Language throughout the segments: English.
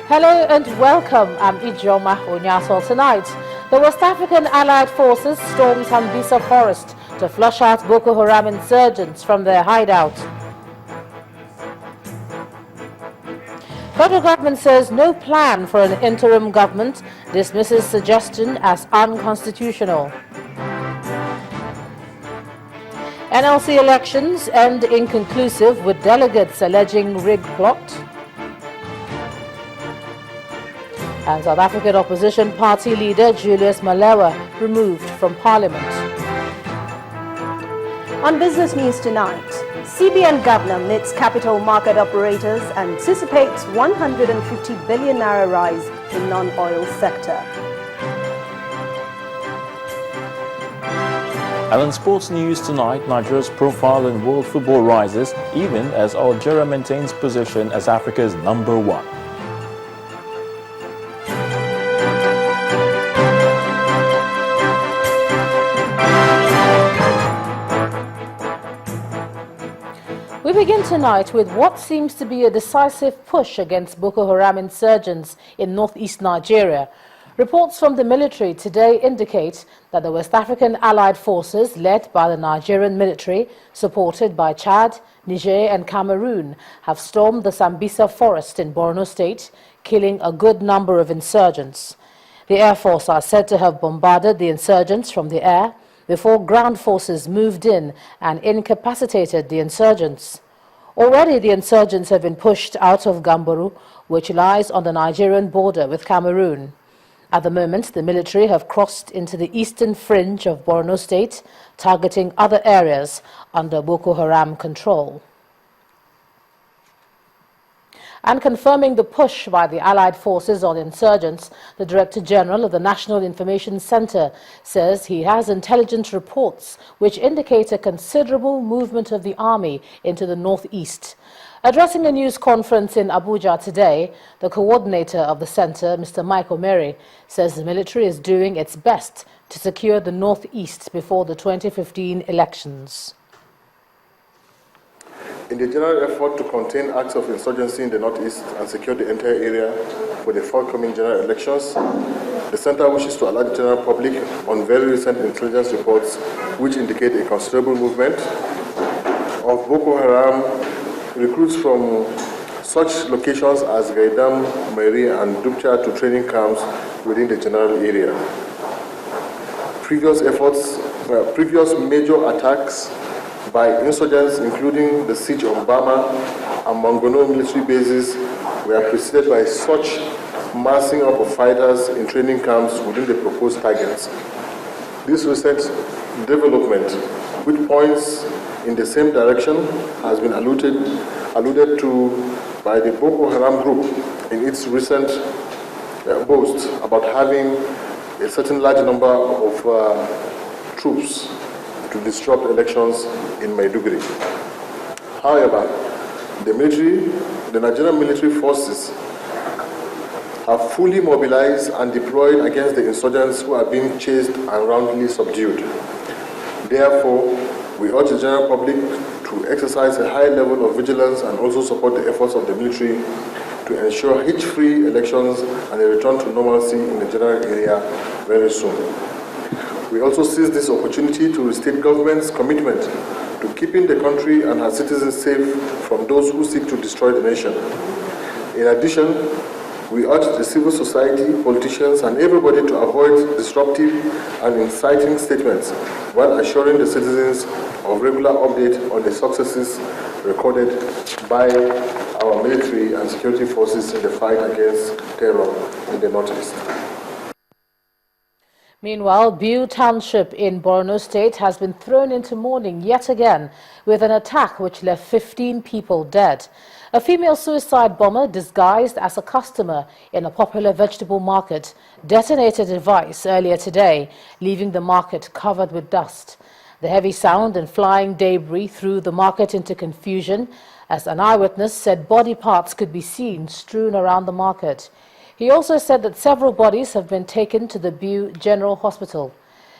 Hello and welcome. I'm Ijoma Onyaso. Tonight, the West African Allied Forces stormed Sambisa Forest to flush out Boko Haram insurgents from their hideout. Federal government says no plan for an interim government, dismisses suggestion as unconstitutional. NLC elections end inconclusive with delegates alleging rigged plot. And South African opposition party leader Julius Malema removed from parliament. On Business News tonight, CBN governor meets capital market operators and anticipates 150 billion naira rise in non-oil sector. And in sports news tonight, Nigeria's profile in world football rises even as Algeria maintains position as Africa's #1. We begin tonight with what seems to be a decisive push against Boko Haram insurgents in northeast Nigeria. Reports from the military today indicate that the West African Allied Forces, led by the Nigerian military, supported by Chad, Niger and Cameroon, have stormed the Sambisa Forest in Borno State, killing a good number of insurgents. The Air Force are said to have bombarded the insurgents from the air before ground forces moved in and incapacitated the insurgents. Already the insurgents have been pushed out of Gambaru, which lies on the Nigerian border with Cameroon. At the moment, the military have crossed into the eastern fringe of Borno State, targeting other areas under Boko Haram control. And confirming the push by the Allied forces on insurgents, the Director General of the National Information Center says he has intelligence reports which indicate a considerable movement of the army into the northeast. Addressing a news conference in Abuja today, the coordinator of the center, Mr. Mike Omeri, says the military is doing its best to secure the northeast before the 2015 elections. In the general effort to contain acts of insurgency in the northeast and secure the entire area for the forthcoming general elections, the center wishes to alert the general public on very recent intelligence reports which indicate a considerable movement of Boko Haram recruits from such locations as Gaidam, Omeri and Dubcha to training camps within the general area. Previous major attacks by insurgents, including the siege of Bama and Mangono military bases, were preceded by such massing up of fighters in training camps within the proposed targets. This recent development, which points in the same direction, has been alluded to by the Boko Haram group in its recent boast about having a certain large number of troops to disrupt elections in Maiduguri. However, the Nigerian military forces have fully mobilized and deployed against the insurgents who are being chased and roundly subdued. Therefore, we urge the general public to exercise a high level of vigilance and also support the efforts of the military to ensure hitch-free elections and a return to normalcy in the general area very soon. We also seize this opportunity to restate government's commitment to keeping the country and her citizens safe from those who seek to destroy the nation. In addition, we urge the civil society, politicians, and everybody to avoid disruptive and inciting statements while assuring the citizens of regular update on the successes recorded by our military and security forces in the fight against terror in the northeast. Meanwhile, Biu Township in Borno State has been thrown into mourning yet again with an attack which left 15 people dead. A female suicide bomber disguised as a customer in a popular vegetable market detonated a device earlier today, leaving the market covered with dust. The heavy sound and flying debris threw the market into confusion, as an eyewitness said body parts could be seen strewn around the market. He also said that several bodies have been taken to the Biu General Hospital.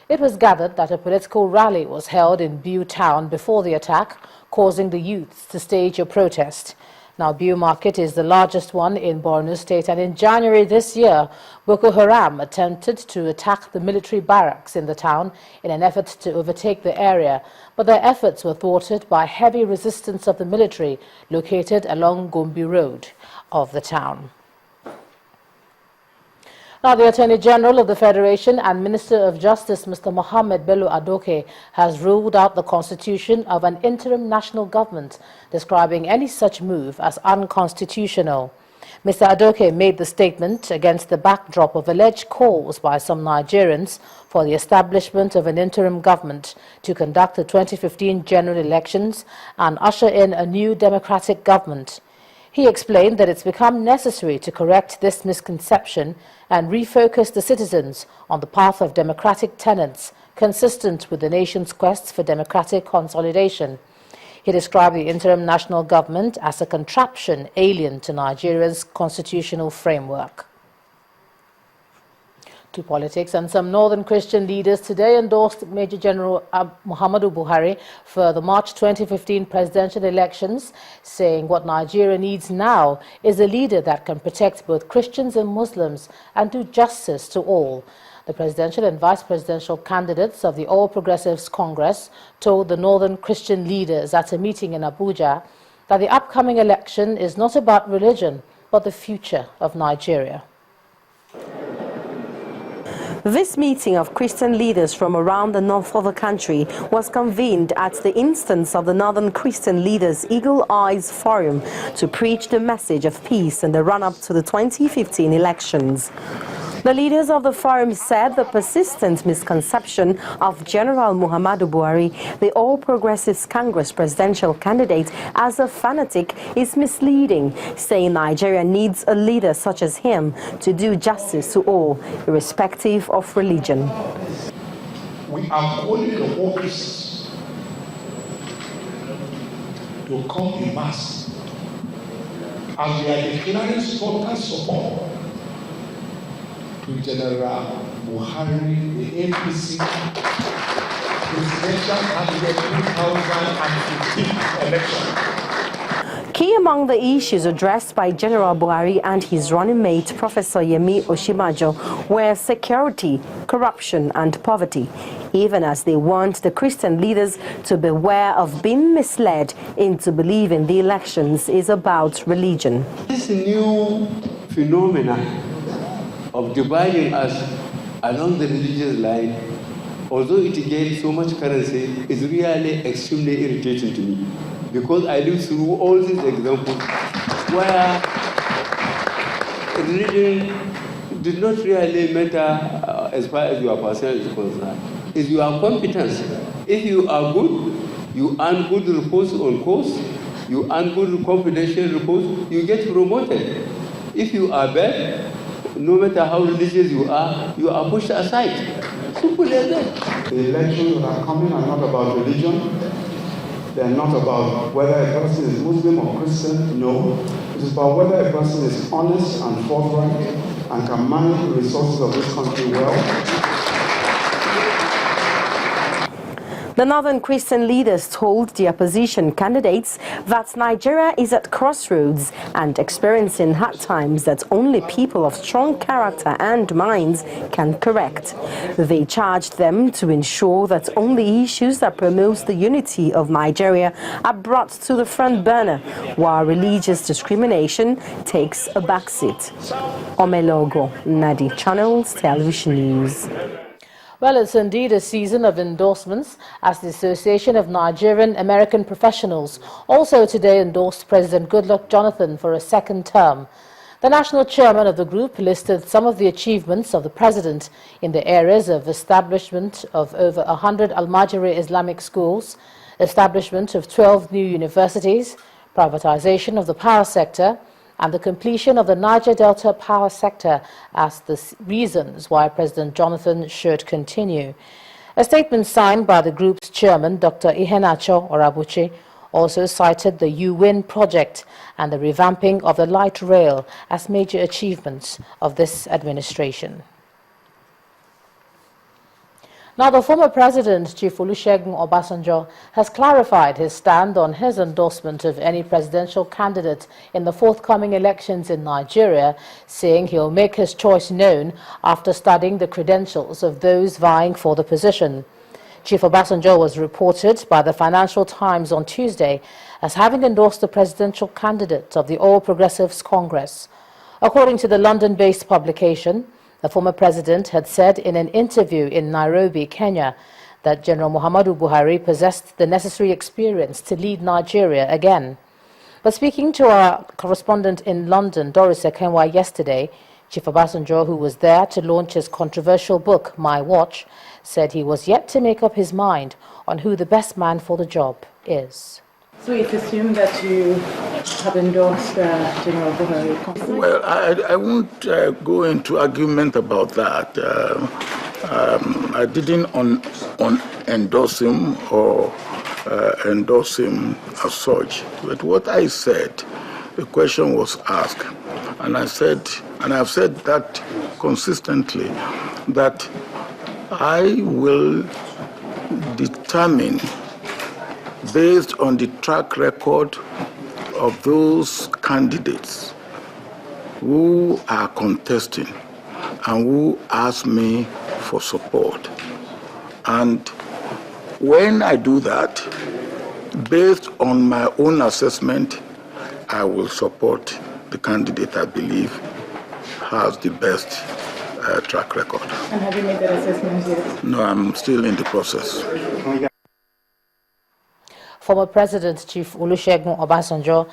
It was gathered that a political rally was held in Biu town before the attack, causing the youths to stage a protest. Now, Biu Market is the largest one in Borno State, and in January this year, Boko Haram attempted to attack the military barracks in the town in an effort to overtake the area, but their efforts were thwarted by heavy resistance of the military located along Gombe Road of the town. Now, the Attorney General of the Federation and Minister of Justice, Mr. Mohammed Bello Adoke, has ruled out the constitution of an interim national government, describing any such move as unconstitutional. Mr. Adoke made the statement against the backdrop of alleged calls by some Nigerians for the establishment of an interim government to conduct the 2015 general elections and usher in a new democratic government. He explained that it's become necessary to correct this misconception and refocus the citizens on the path of democratic tenets consistent with the nation's quest for democratic consolidation. He described the interim national government as a contraption alien to Nigeria's constitutional framework. To politics, and some northern Christian leaders today endorsed Major General Muhammadu Buhari for the March 2015 presidential elections, saying what Nigeria needs now is a leader that can protect both Christians and Muslims and do justice to all. The presidential and vice presidential candidates of the All Progressives Congress told the northern Christian leaders at a meeting in Abuja that the upcoming election is not about religion, but the future of Nigeria. This meeting of Christian leaders from around the north of the country was convened at the instance of the Northern Christian Leaders Eagle Eyes Forum to preach the message of peace in the run-up to the 2015 elections. The leaders of the forum said the persistent misconception of General Muhammadu Buhari, the All Progressives Congress presidential candidate, as a fanatic is misleading, saying Nigeria needs a leader such as him to do justice to all, irrespective of religion. We are calling the whole Christians to come in mass as we are declaring total support to General Buhari, the APC presidential candidate 2015 election. Key among the issues addressed by General Buhari and his running mate, Professor Yemi Oshimajo, were security, corruption and poverty, even as they warned the Christian leaders to beware of being misled into believing the elections is about religion. This new phenomenon of dividing us along the religious line, although it gained so much currency, is really extremely irritating to me. Because I lived through all these examples where religion did not really matter as far as your person is concerned. It's your competence. If you are good, you earn good reports on course, you earn good confidential reports, you get promoted. If you are bad, no matter how religious you are pushed aside. Simple as that. The elections that are coming are not about religion. They are not about whether a person is Muslim or Christian. No. It is about whether a person is honest and forthright and can manage the resources of this country well. The Northern Christian leaders told the opposition candidates that Nigeria is at crossroads and experiencing hard times that only people of strong character and minds can correct. They charged them to ensure that only issues that promote the unity of Nigeria are brought to the front burner, while religious discrimination takes a backseat. Omelogo, Nadi Channels Television News. Well, it's indeed a season of endorsements, as the Association of Nigerian American Professionals also today endorsed President Goodluck Jonathan for a second term. The national chairman of the group listed some of the achievements of the president in the areas of establishment of over 100 Al-Majiri Islamic schools, establishment of 12 new universities, privatization of the power sector, and the completion of the Niger Delta power sector as the reasons why President Jonathan should continue. A statement signed by the group's chairman, Dr. Iheanacho Orabuchi, also cited the U-Win project and the revamping of the light rail as major achievements of this administration. Now, the former president, Chief Olusegun Obasanjo, has clarified his stand on his endorsement of any presidential candidate in the forthcoming elections in Nigeria, saying he'll make his choice known after studying the credentials of those vying for the position. Chief Obasanjo was reported by the Financial Times on Tuesday as having endorsed the presidential candidate of the All Progressives Congress. According to the London-based publication, the former president had said in an interview in Nairobi, Kenya, that General Muhammadu Buhari possessed the necessary experience to lead Nigeria again. But speaking to our correspondent in London, Doris Ekenwa, yesterday, Chief Obasanjo, who was there to launch his controversial book, My Watch, said he was yet to make up his mind on who the best man for the job is. So it's assumed that you have endorsed General Buhari? Well, I won't go into argument about that. I didn't endorse him or endorse him as such. But what I said, the question was asked, and I said, and I've said that consistently, that I will determine based on the track record of those candidates who are contesting and who ask me for support. And when I do that, based on my own assessment, I will support the candidate I believe has the best track record. And have you made that assessment yet? No, I'm still in the process. Former President Chief Olusegun Obasanjo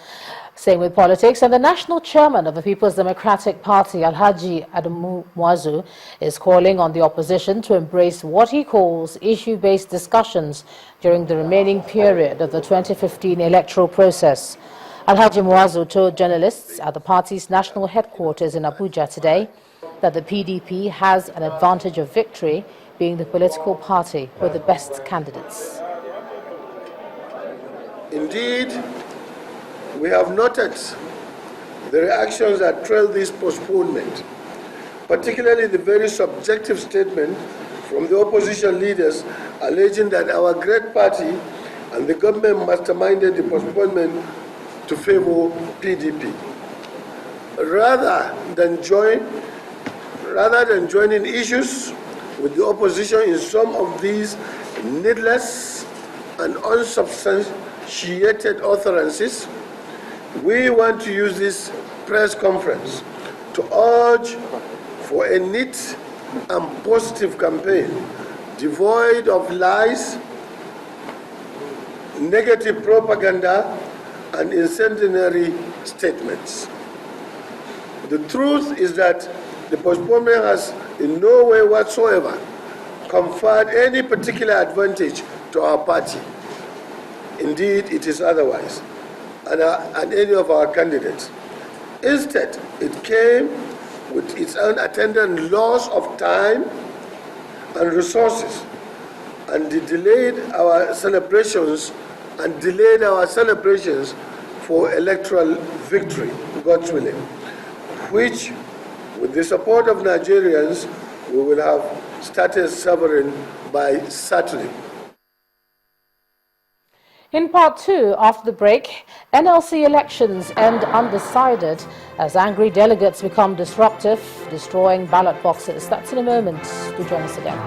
saying with politics, and the national chairman of the People's Democratic Party, Alhaji Adamu Muazu, is calling on the opposition to embrace what he calls issue-based discussions during the remaining period of the 2015 electoral process. Alhaji Muazu told journalists at the party's national headquarters in Abuja today that the PDP has an advantage of victory, being the political party with the best candidates. Indeed, we have noted the reactions that trail this postponement, particularly the very subjective statement from the opposition leaders alleging that our great party and the government masterminded the postponement to favor PDP. Rather than joining issues with the opposition in some of these needless and unsubstantiated utterances, we want to use this press conference to urge for a neat and positive campaign, devoid of lies, negative propaganda, and incendiary statements. The truth is that the postponement has in no way whatsoever conferred any particular advantage to our party. Indeed, it is otherwise, and any of our candidates. Instead, it came with its own attendant loss of time and resources, and it delayed our celebrations for electoral victory, God's willing, which, with the support of Nigerians, we will have started severing by Saturday. In part two, after the break, NLC elections end undecided as angry delegates become disruptive, destroying ballot boxes. That's in a moment. Do join us again.